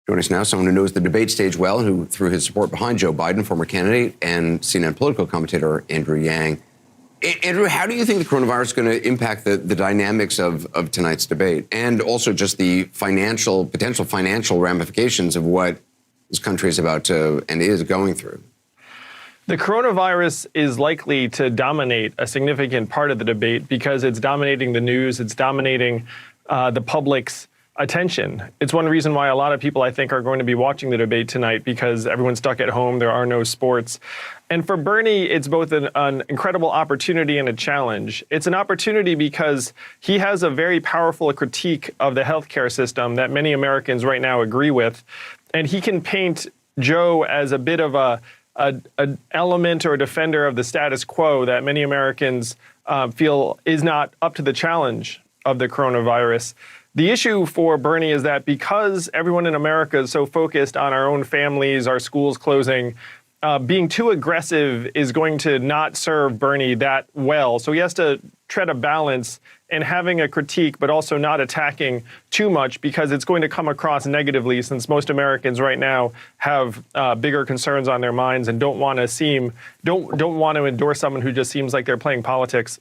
Joining us now, someone who knows the debate stage well, who threw his support behind Joe Biden, former candidate and CNN political commentator Andrew Yang. Andrew, how do you think the coronavirus is going to impact the dynamics of tonight's debate, and also just the potential financial ramifications of what this country is about to and is going through? The coronavirus is likely to dominate a significant part of the debate because it's dominating the news, it's dominating the public's attention. It's one reason why a lot of people, I think, are going to be watching the debate tonight, because everyone's stuck at home, there are no sports. And for Bernie, it's both an incredible opportunity and a challenge. It's an opportunity because he has a very powerful critique of the healthcare system that many Americans right now agree with. And he can paint Joe as a bit of an element or a defender of the status quo that many Americans feel is not up to the challenge of the coronavirus. The issue for Bernie is that because everyone in America is so focused on our own families, our schools closing, being too aggressive is going to not serve Bernie that well. So he has to tread a balance in having a critique, but also not attacking too much, because it's going to come across negatively, since most Americans right now have bigger concerns on their minds and don't want to endorse someone who just seems like they're playing politics.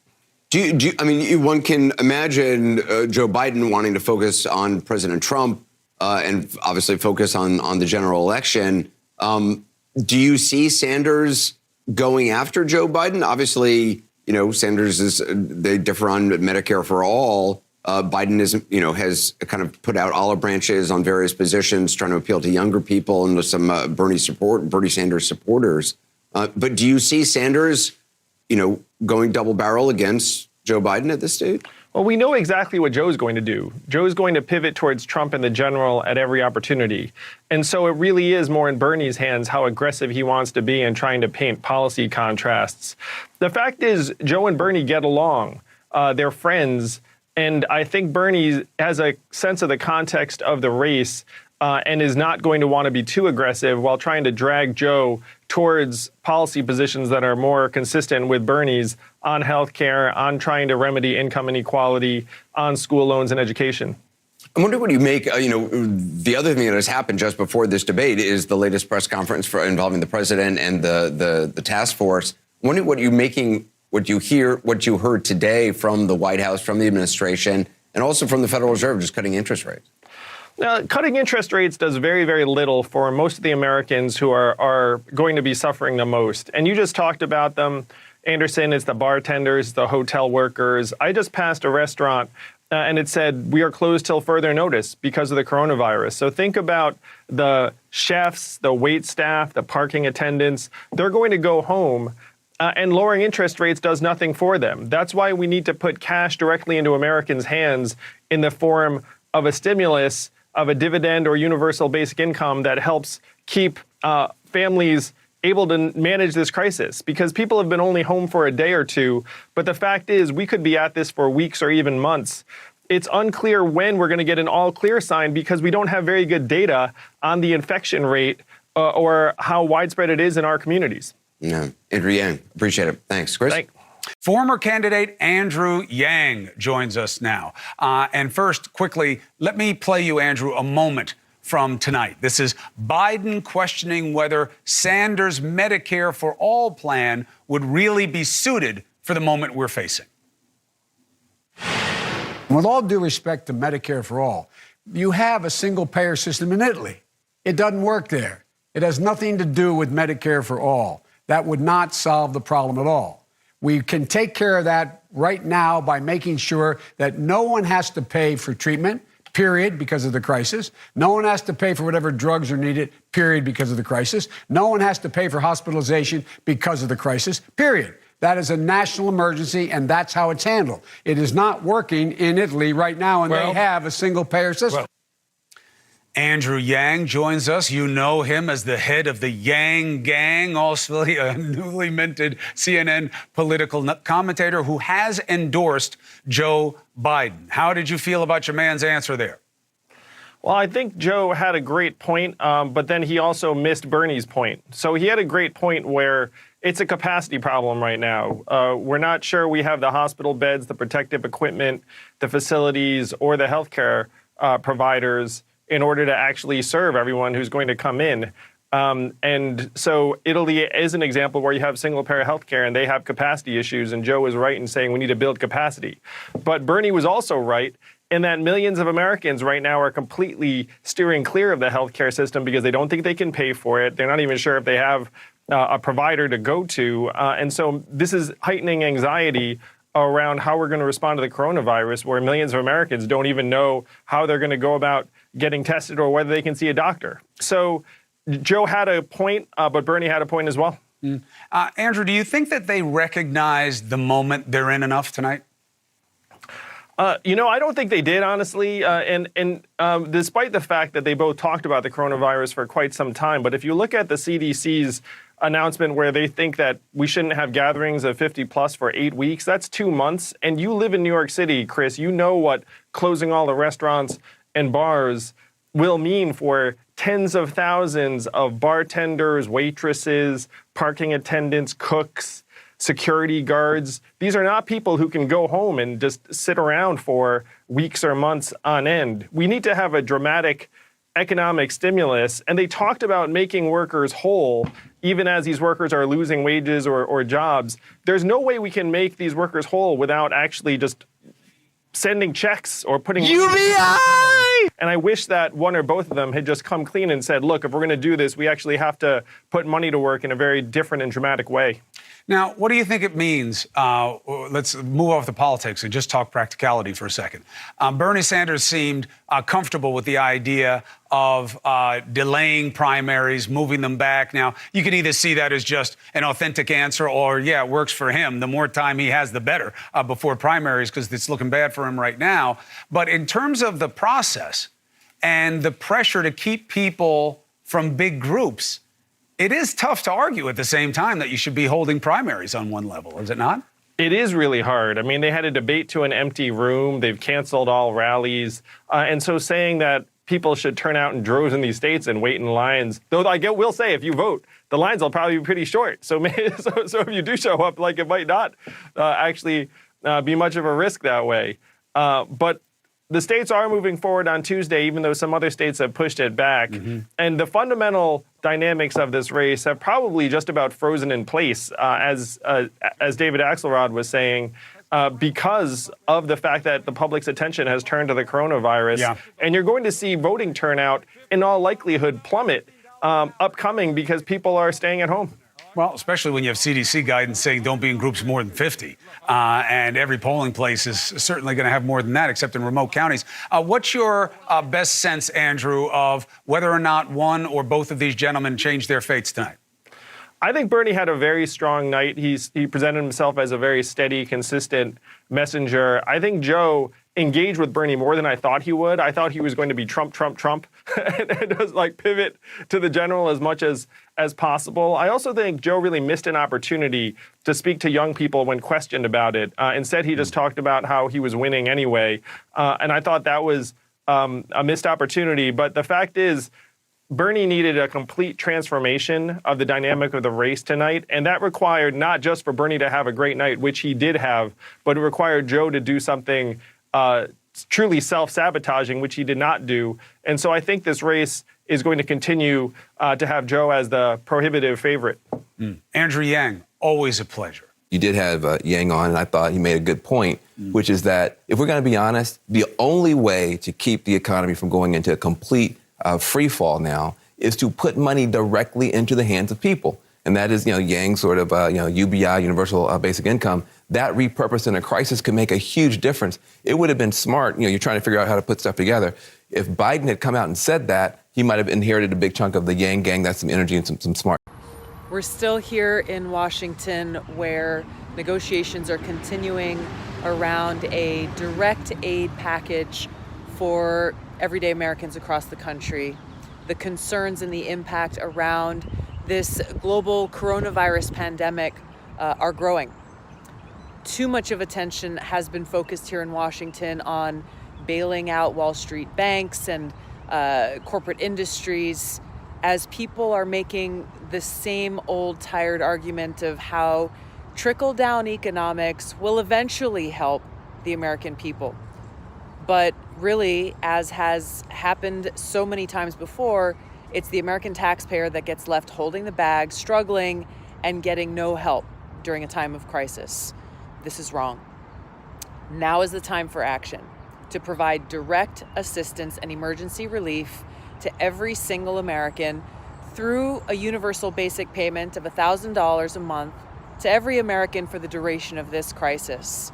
One can imagine Joe Biden wanting to focus on President Trump and obviously focus on the general election. Do you see Sanders going after Joe Biden? Obviously, Sanders they differ on Medicare for all. Biden has kind of put out olive branches on various positions, trying to appeal to younger people and with some Bernie Sanders supporters. But do you see Sanders, going double barrel against Joe Biden at this stage? Well, we know exactly what Joe's going to do. Joe's going to pivot towards Trump and the general at every opportunity. And so it really is more in Bernie's hands how aggressive he wants to be in trying to paint policy contrasts. The fact is, Joe and Bernie get along. They're friends. And I think Bernie has a sense of the context of the race and is not going to want to be too aggressive while trying to drag Joe towards policy positions that are more consistent with Bernie's on healthcare, on trying to remedy income inequality, on school loans and education. I wonder what you make, the other thing that has happened just before this debate is the latest press conference involving the president and the task force. I wonder what you heard today from the White House, from the administration, and also from the Federal Reserve, just cutting interest rates. Now, cutting interest rates does very, very little for most of the Americans who are going to be suffering the most. And you just talked about them, Anderson. It's the bartenders, the hotel workers. I just passed a restaurant and it said, we are closed till further notice because of the coronavirus. So think about the chefs, the wait staff, the parking attendants. They're going to go home. And lowering interest rates does nothing for them. That's why we need to put cash directly into Americans' hands in the form of a stimulus, of a dividend or universal basic income that helps keep families able to manage this crisis, because people have been only home for a day or two. But the fact is, we could be at this for weeks or even months. It's unclear when we're going to get an all clear sign, because we don't have very good data on the infection rate or how widespread it is in our communities. Yeah. Andrew Yang, appreciate it. Thanks, Chris. Thanks. Former candidate Andrew Yang joins us now. And first, quickly, let me play you, Andrew, a moment from tonight. This is Biden questioning whether Sanders' Medicare for All plan would really be suited for the moment we're facing. With all due respect to Medicare for All, you have a single-payer system in Italy. It doesn't work there. It has nothing to do with Medicare for All. That would not solve the problem at all. We can take care of that right now by making sure that no one has to pay for treatment, period, because of the crisis. No one has to pay for whatever drugs are needed, period, because of the crisis. No one has to pay for hospitalization because of the crisis, period. That is a national emergency, and that's how it's handled. It is not working in Italy right now, and they have a single-payer system. Andrew Yang joins us. You know him as the head of the Yang Gang, also a newly minted CNN political commentator who has endorsed Joe Biden. How did you feel about your man's answer there? Well, I think Joe had a great point, but then he also missed Bernie's point. So he had a great point where it's a capacity problem right now. We're not sure we have the hospital beds, the protective equipment, the facilities, or the healthcare providers in order to actually serve everyone who's going to come in. And so Italy is an example where you have single-payer healthcare and they have capacity issues, and Joe was right in saying we need to build capacity. But Bernie was also right in that millions of Americans right now are completely steering clear of the healthcare system because they don't think they can pay for it. They're not even sure if they have a provider to go to. And so this is heightening anxiety around how we're going to respond to the coronavirus, where millions of Americans don't even know how they're going to go about getting tested or whether they can see a doctor. So Joe had a point, but Bernie had a point as well. Andrew, do you think that they recognize the moment they're in enough tonight? I don't think they did, honestly. And despite the fact that they both talked about the coronavirus for quite some time, but if you look at the CDC's announcement where they think that we shouldn't have gatherings of 50 plus for 8 weeks, that's 2 months. And you live in New York City, Chris, you know what closing all the restaurants and bars will mean for tens of thousands of bartenders, waitresses, parking attendants, cooks, security guards. These are not people who can go home and just sit around for weeks or months on end. We need to have a dramatic economic stimulus. And they talked about making workers whole, even as these workers are losing wages or jobs. There's no way we can make these workers whole without actually just sending checks or putting UBI! And I wish that one or both of them had just come clean and said, look, if we're going to do this, we actually have to put money to work in a very different and dramatic way. Now, what do you think it means? Let's move off the politics and just talk practicality for a second. Bernie Sanders seemed comfortable with the idea of delaying primaries, moving them back. Now, you can either see that as just an authentic answer or, yeah, it works for him. The more time he has, the better before primaries, because it's looking bad for him right now. But in terms of the process and the pressure to keep people from big groups, it is tough to argue at the same time that you should be holding primaries on one level, is it not? It is really hard. I mean, they had a debate to an empty room. They've canceled all rallies. And so saying that people should turn out in droves in these states and wait in lines, though I will say if you vote, the lines will probably be pretty short. So if you do show up, like it might not actually be much of a risk that way. But the states are moving forward on Tuesday, even though some other states have pushed it back. Mm-hmm. And the fundamental dynamics of this race have probably just about frozen in place, as David Axelrod was saying, because of the fact that the public's attention has turned to the coronavirus. Yeah. And you're going to see voting turnout, in all likelihood, plummet upcoming because people are staying at home. Well, especially when you have CDC guidance saying don't be in groups more than 50. And every polling place is certainly going to have more than that, except in remote counties. What's your best sense, Andrew, of whether or not one or both of these gentlemen changed their fates tonight? I think Bernie had a very strong night. He presented himself as a very steady, consistent messenger. I think Joe engaged with Bernie more than I thought he would. I thought he was going to be Trump, and just like pivot to the general as much as possible. I also think Joe really missed an opportunity to speak to young people when questioned about it. Instead, he just talked about how he was winning anyway. And I thought that was a missed opportunity. But the fact is, Bernie needed a complete transformation of the dynamic of the race tonight, and that required not just for Bernie to have a great night, which he did have, but it required Joe to do something truly self-sabotaging, which he did not do. And so I think this race is going to continue to have Joe as the prohibitive favorite. Andrew Yang, always a pleasure. You did have Yang on, and I thought he made a good point, which is that if we're going to be honest, the only way to keep the economy from going into a complete free fall now is to put money directly into the hands of people. And that is, Yang's sort of, UBI, universal basic income. That repurposed in a crisis could make a huge difference. It would have been smart, you're trying to figure out how to put stuff together. If Biden had come out and said that, he might have inherited a big chunk of the Yang gang. That's some energy and some smart. We're still here in Washington where negotiations are continuing around a direct aid package for everyday Americans across the country. The concerns and the impact around this global coronavirus pandemic are growing. Too much of attention has been focused here in Washington on bailing out Wall Street banks and corporate industries, as people are making the same old tired argument of how trickle-down economics will eventually help the American people. But really, as has happened so many times before, it's the American taxpayer that gets left holding the bag, struggling, and getting no help during a time of crisis. This is wrong. Now is the time for action to provide direct assistance and emergency relief to every single American through a universal basic payment of $1,000 a month to every American for the duration of this crisis.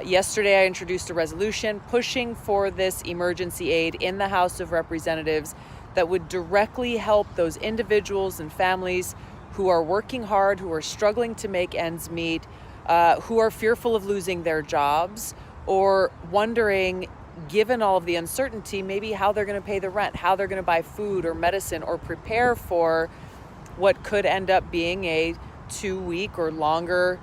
Yesterday, I introduced a resolution pushing for this emergency aid in the House of Representatives that would directly help those individuals and families who are working hard, who are struggling to make ends meet, who are fearful of losing their jobs, or wondering, given all of the uncertainty, maybe how they're going to pay the rent, how they're going to buy food or medicine, or prepare for what could end up being a 2-week or longer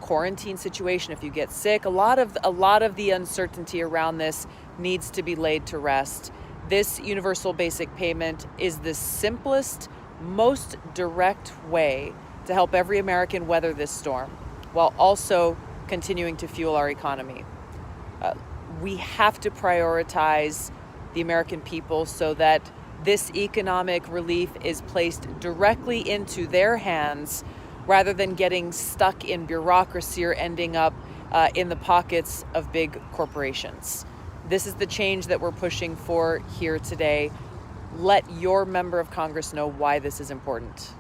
quarantine situation if you get sick. A lot of the uncertainty around this needs to be laid to rest. This universal basic payment is the simplest, most direct way to help every American weather this storm, while also continuing to fuel our economy. We have to prioritize the American people so that this economic relief is placed directly into their hands rather than getting stuck in bureaucracy or ending up in the pockets of big corporations. This is the change that we're pushing for here today. Let your member of Congress know why this is important.